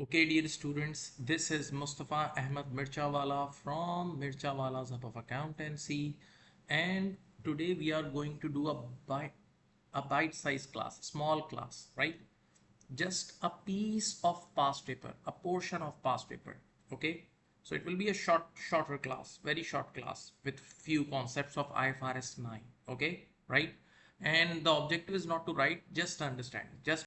Okay, dear students, this is Mustafa Mirchawala from Mirchawala's Hub of Accountancy, and today we are going to do a bite-sized class, small class, right? Just a piece of past paper, a portion of past paper. Okay, so it will be a shorter class, very short class with few concepts of IFRS 9. Okay, right? And the objective is not to write, just understand, just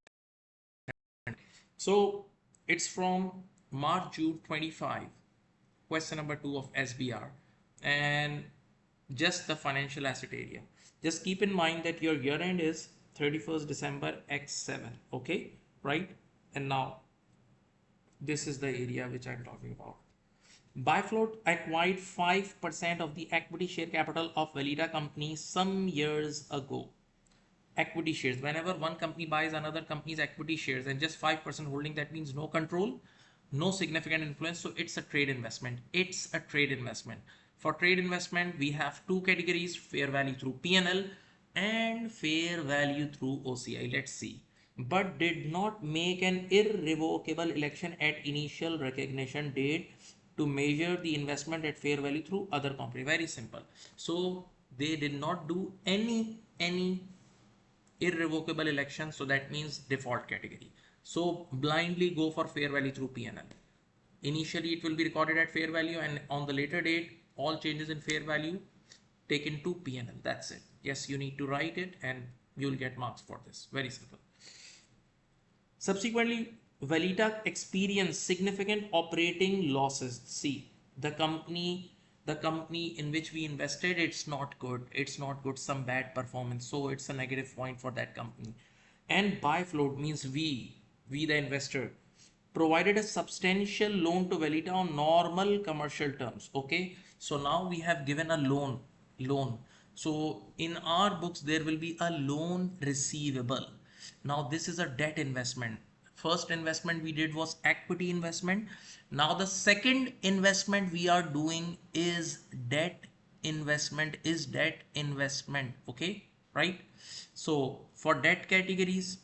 so it's from March June 25, question number 2 of SBR, and just the financial asset area. Just keep in mind that your year end is 31st December X7. Okay, right? And now this is the area which I'm talking about. Bifloat acquired 5% of the equity share capital of Velita company some years ago. Equity shares, whenever one company buys another company's equity shares and just 5% holding, that means no control, no significant influence. So it's a trade investment. It's a trade investment. For trade investment, we have two categories: fair value through P&L and fair value through OCI. Let's see. But did not make an irrevocable election at initial recognition date to measure the investment at fair value through other company. Very simple. So they did not do any irrevocable election, so that means default category. So blindly go for fair value through P&L. Initially it will be recorded at fair value, and on the later date all changes in fair value taken to P&L. That's it. Yes, you need to write it and you will get marks for this. Very simple. Subsequently, Valita experienced significant operating losses. See, the company in which we invested, it's not good. It's not good. Some bad performance. So it's a negative point for that company. And buy float means we the investor, provided a substantial loan to Valita on normal commercial terms. Okay. So now we have given a loan. So in our books, there will be a loan receivable. Now this is a debt investment. First investment we did was equity investment. Now the second investment we are doing is debt investment. Okay, right? So for debt categories,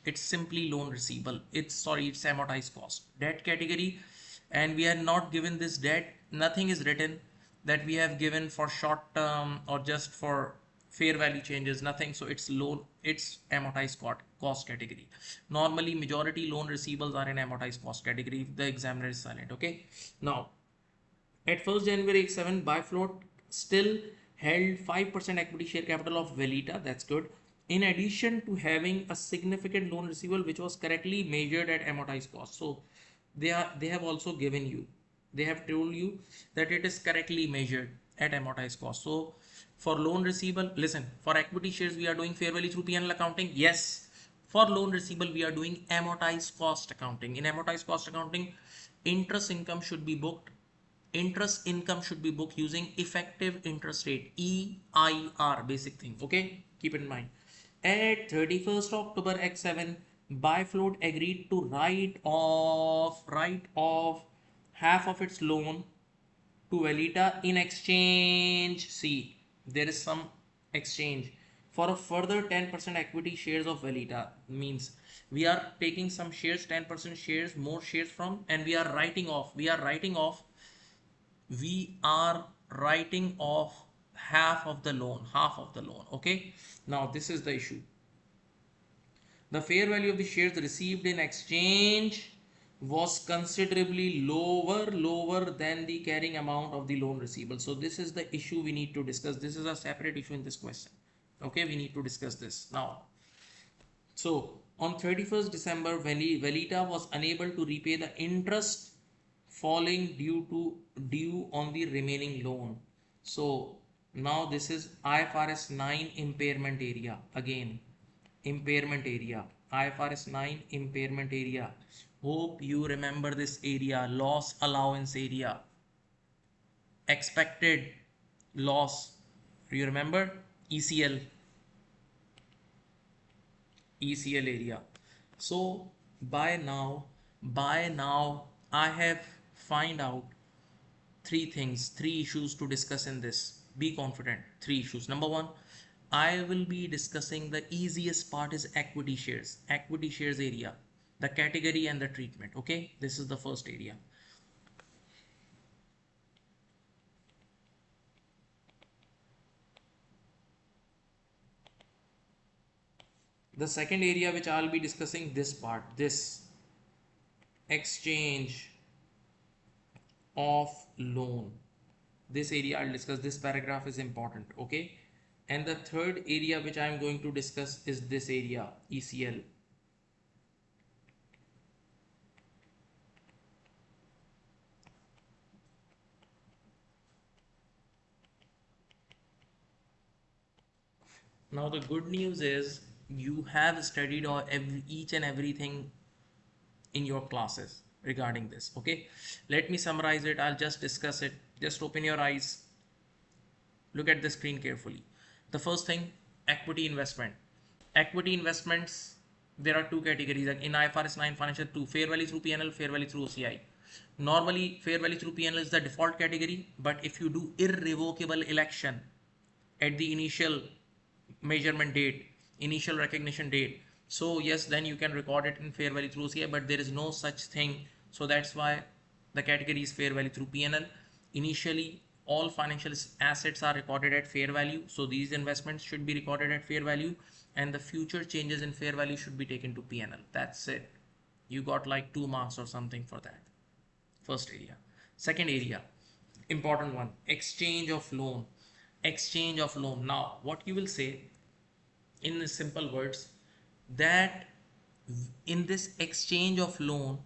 it's simply loan receivable. It's amortized cost. Debt category, and we are not given this debt. Nothing is written that we have given for short term or just for fair value changes. Nothing. So it's loan. It's amortized cost category. Normally, majority loan receivables are in amortized cost category if the examiner is silent. Okay. Now, at 1st January 7, Bifloat still held 5% equity share capital of Velita. That's good. In addition to having a significant loan receivable which was correctly measured at amortized cost. So they have also given you, they have told you that it is correctly measured at amortized cost. So for loan receivable, listen, for equity shares we are doing fair value through P&L accounting. Yes. For loan receivable we are doing amortized cost accounting. In amortized cost accounting, interest income should be booked using effective interest rate, EIR, basic thing. Okay, keep in mind. At 31st October X7, Bifloat agreed to write off half of its loan to Velita in exchange. See, there is some exchange for a further 10% equity shares of Velita. Means we are taking some shares, 10% shares, more shares from, and we are writing off half of the loan. Okay, now this is the issue. The fair value of the shares received in exchange was considerably lower than the carrying amount of the loan receivable. So this is the issue we need to discuss. This is a separate issue in this question. Okay, we need to discuss this now. So on 31st December, Velita was unable to repay the interest falling due on the remaining loan. So now this is IFRS 9 impairment area. Again, impairment area, IFRS 9 impairment area. Hope you remember this area: loss allowance area, expected loss. Do you remember? ECL area. So by now I have find out three issues to discuss in this. Be confident. Three issues. Number one, I will be discussing the easiest part is equity shares area. the category and the treatment. Okay, this is the first area. The second area which I'll be discussing, this part, this exchange of loan. This area I'll discuss. This paragraph is important. Okay, and the third area which I'm going to discuss is this area, ECL. Now the good news is you have studied each and everything in your classes regarding this. Okay, let me summarize it. I'll just discuss it. Just open your eyes, look at the screen carefully. The first thing, equity investment. Equity investments, there are two categories in IFRS 9 financial: 2, fair value through PNL, fair value through OCI. Normally fair value through PNL is the default category, but if you do irrevocable election at the initial measurement date, initial recognition date, so yes, then you can record it in fair value through OCI, but there is no such thing. So that's why the category is fair value through PNL. Initially all financial assets are recorded at fair value, so these investments should be recorded at fair value, and the future changes in fair value should be taken to PNL. That's it. You got like 2 marks or something for that. First area. Second area, important one, exchange of loan. Exchange of loan. Now what you will say in simple words, that in this exchange of loan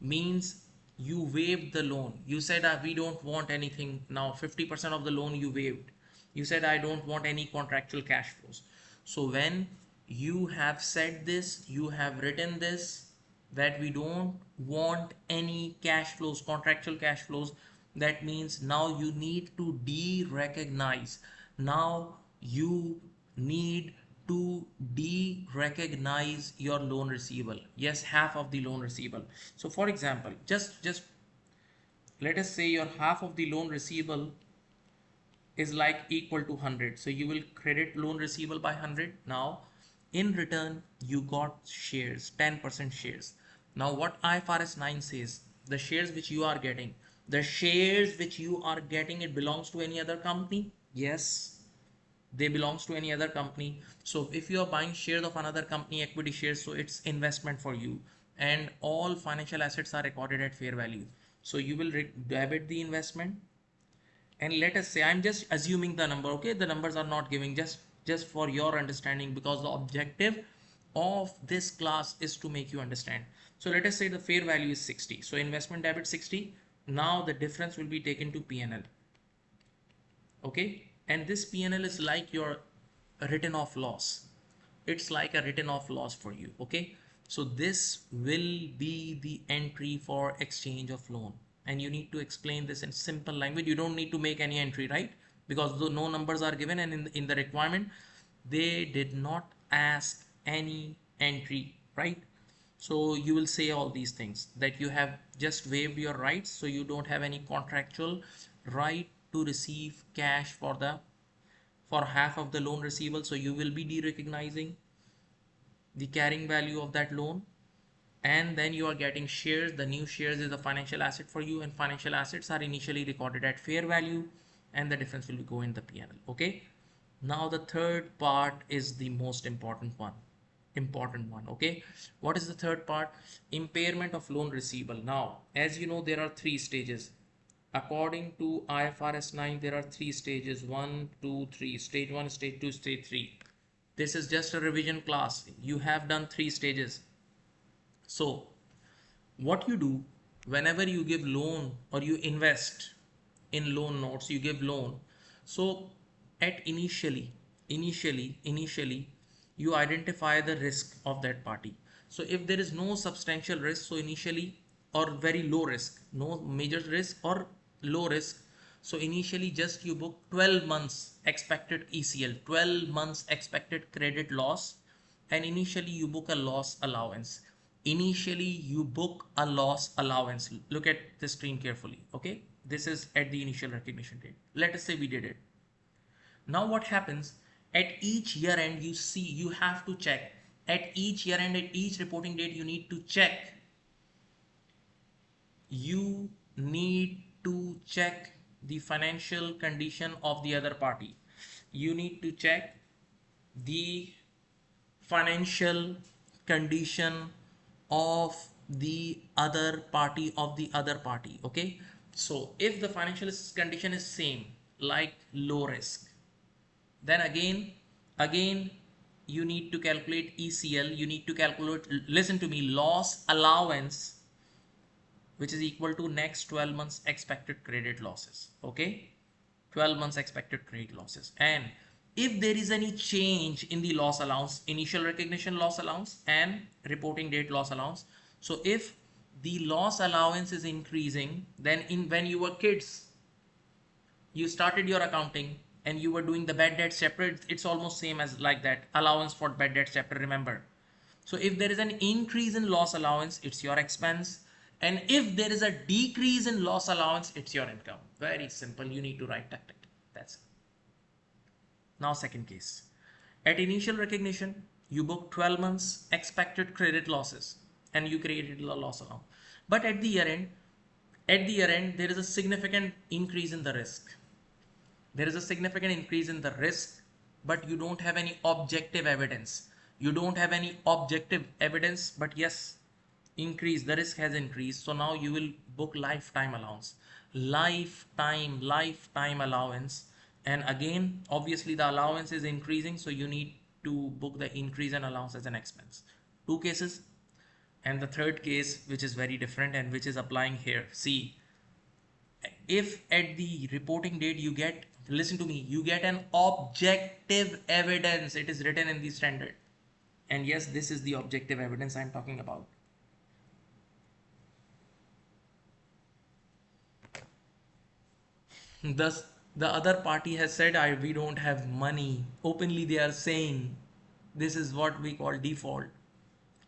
means you waived the loan. You said we don't want anything now. 50% of the loan you waived. You said I don't want any contractual cash flows. So when you have said this, you have written this, that we don't want any cash flows, contractual cash flows, that means now you need to de-recognize. Now you need to de-recognize your loan receivable. Yes, half of the loan receivable. So for example, just let us say your half of the loan receivable is like equal to 100. So you will credit loan receivable by 100. Now in return you got shares, 10% shares. Now what IFRS 9 says, the shares which you are getting, it belongs to any other company? Yes, they belongs to any other company. So if you are buying shares of another company, equity shares, so it's investment for you, and all financial assets are recorded at fair value. So you will debit the investment, and let us say, I'm just assuming the number. Okay, the numbers are not giving, just for your understanding, because the objective of this class is to make you understand. So let us say the fair value is 60. So investment debit 60. Now the difference will be taken to PNL. Okay, and this PNL is like your written off loss. It's like a written off loss for you. Okay, so this will be the entry for exchange of loan, and you need to explain this in simple language. You don't need to make any entry, right? Because no numbers are given, and in the requirement they did not ask any entry, right? So you will say all these things, that you have just waived your rights, so you don't have any contractual right to receive cash for half of the loan receivable. So you will be de-recognizing the carrying value of that loan, and then you are getting shares. The new shares is a financial asset for you, and financial assets are initially recorded at fair value, and the difference will go in the PNL. Okay, now the third part is the most important one. Okay, what is the third part? Impairment of loan receivable. Now as you know, there are 3 stages. According to IFRS 9, there are 3 stages: 1, 2, 3. Stage 1, stage 2, stage 3. This is just a revision class. You have done 3 stages. So what you do, whenever you give loan or you invest in loan notes, you give loan. So at initially you identify the risk of that party. So if there is no substantial risk, so initially, or very low risk, no major risk or low risk, so initially just you book 12 months expected ECL, 12 months expected credit loss, and initially you book a loss allowance. Look at the screen carefully. Okay, this is at the initial recognition date. Let us say we did it. Now what happens, at each year end, you have to check at each year end, at each reporting date, you need to check. You need to check the financial condition of the other party. You need to check the financial condition of the other party. Okay, so if the financial condition is same, like low risk, then again you need to calculate ECL. You need to calculate, listen to me, loss allowance, which is equal to next 12 months expected credit losses. Okay, 12 months expected credit losses. And if there is any change in the loss allowance, initial recognition loss allowance and reporting date loss allowance, so if the loss allowance is increasing, then when you were kids, you started your accounting and you were doing the bad debt chapter, it's almost same as like that, allowance for bad debt chapter, remember. So if there is an increase in loss allowance, it's your expense, and if there is a decrease in loss allowance, it's your income. Very simple, you need to write that. That's it. Now second case, at initial recognition you book 12 months expected credit losses and you created a loss allowance, but at the year end there is a significant increase in the risk. There is a significant increase in the risk, but you don't have any objective evidence. But yes, the risk has increased. So now you will book lifetime allowance, lifetime allowance. And again, obviously the allowance is increasing, so you need to book the increase in allowance as an expense. Two cases. And the third case, which is very different and which is applying here. See, if at the reporting date you get, listen to me, you get an objective evidence, it is written in the standard. And yes, this is the objective evidence I'm talking about. Thus, the other party has said, we don't have money. Openly they are saying, this is what we call default,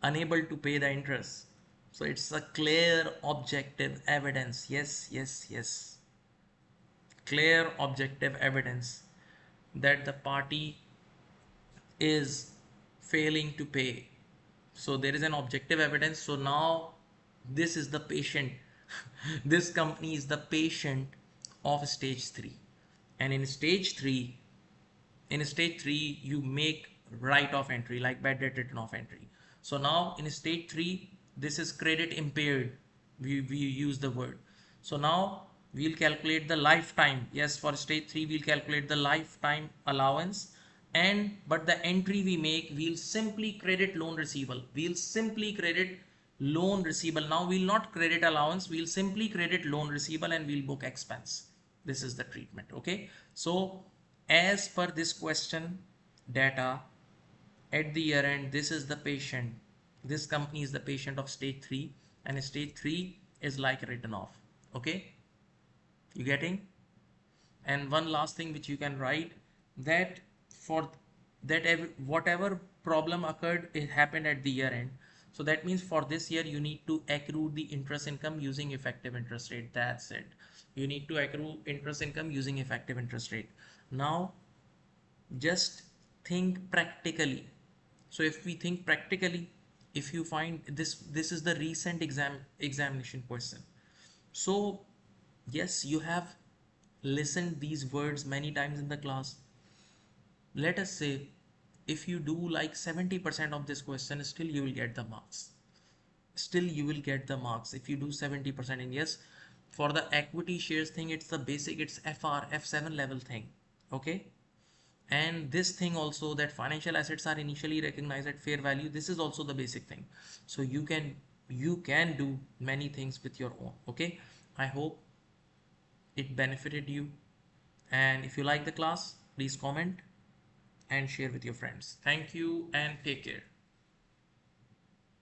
unable to pay the interest. So it's a clear objective evidence. Yes. Clear objective evidence that the party is failing to pay. So there is an objective evidence. So now this is the patient. This company is the patient of stage 3. And in stage 3 you make write-off entry, like bad debt written off entry. So now in stage 3 this is credit impaired, we use the word. So now we'll calculate the lifetime. Yes, for stage 3 we'll calculate the lifetime allowance, and but the entry we make, we'll simply credit loan receivable. Now we'll not credit allowance, we'll simply credit loan receivable and we'll book expense. This is the treatment. Okay, so as per this question data, at the year end, this is the patient, this company is the patient of stage 3, and stage 3 is like written off. Okay, you getting? And one last thing which you can write, that for that whatever problem occurred, it happened at the year end. So that means for this year you need to accrue the interest income using effective interest rate. That's it. You need to accrue interest income using effective interest rate. Now just think practically. So if we think practically, if you find this is the recent examination question. So yes, you have listened these words many times in the class. Let us say if you do like 70% of this question, still you will get the marks. If you do 70%. And yes, for the equity shares thing, it's the basic, it's F7 level thing. Okay, and this thing also, that financial assets are initially recognized at fair value, this is also the basic thing. So you can do many things with your own. Okay, I hope it benefited you, and if you like the class, please comment and share with your friends. Thank you and take care.